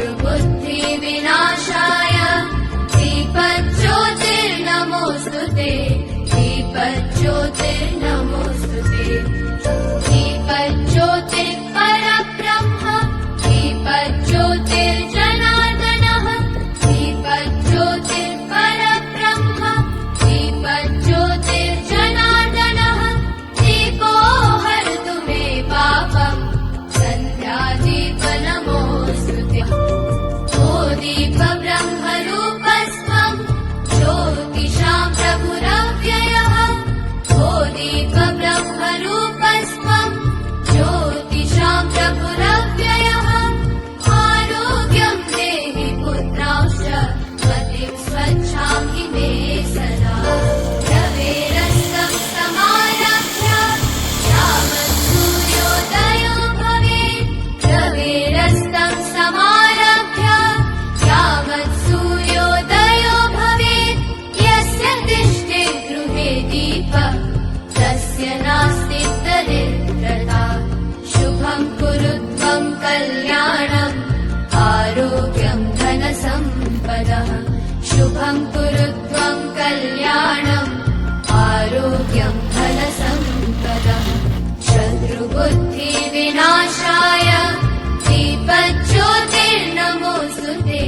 शत्रुबुद्धिविनाशाय दीपज्योतिर्नमोऽस्तु ते दीपज्योतिर्नमोऽस्तु ते दीपज्योतिर्परब्रह्म दीपज्योतिर्जनार्दनः दीपज्योतिर्परब्रह्म दीपज्योतिर्जनार्दनः दीपो हरतु मे पापम् सन्ध्यादीपनमोऽस्तु ते ओ दीपब्रह्मरूपस्त्वं ज्योतिषां प्रभुरव्ययः ओ दीपब्रह्मरूपस्त्वं ज्योतिषां प्रभुरव्ययः आरोग्यं देहि पुत्रांश्च मतिं स्वच्छां हि मे सदा रवेरस्तं समारभ्य यावत् सूर्योदयो भवेत् रवेरस्तं समारभ्य यावत् सूर्योदयो भवेत् यस्य तिष्ठे गृहे दीपः तस्य नास्ति दरिद्रता शुभं कुरु त्वं कल्याणम् आरोग्यं धनसम्पदः शुभं कुरु त्वं कल्याणम् आरोग्यं धनसम्पदः शत्रुबुद्धिविनाशाय दीपज्योतिर्नमोऽस्तु ते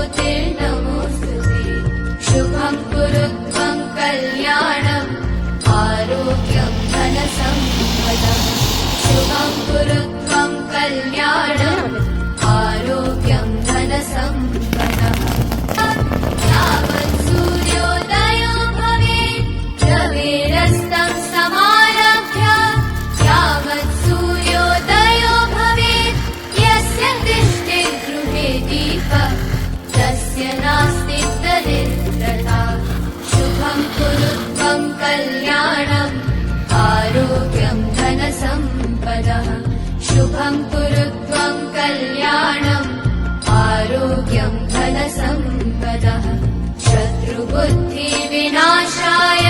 दीपज्योतिर्नमोऽस्तु ते शुभं कुरु त्वं कल्याणम् आरोग्यं धनसम्पदः शुभं कुरु त्वं कल्याणम् आरोग्यं धनसम्पदः यावत् सूर्योदयो भवेत् रवेरस्तं समारभ्य यावत् सूर्योदयो भवेत् यस्य तिष्ठे गृहे दीपः तस्य नास्ति दरिद्रता शुभं कुरु त्वं कल्याणम् आरोग्यं धनसम्पदः शुभं कुरु त्वं कल्याणम् आरोग्यं धनसम्पदः शत्रुबुद्धिविनाशाय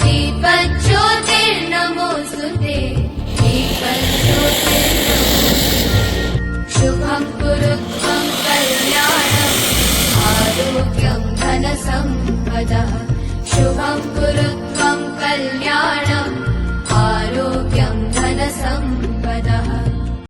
दीपज्योतिर्नमोऽस्तु ते दीपज्योतिर्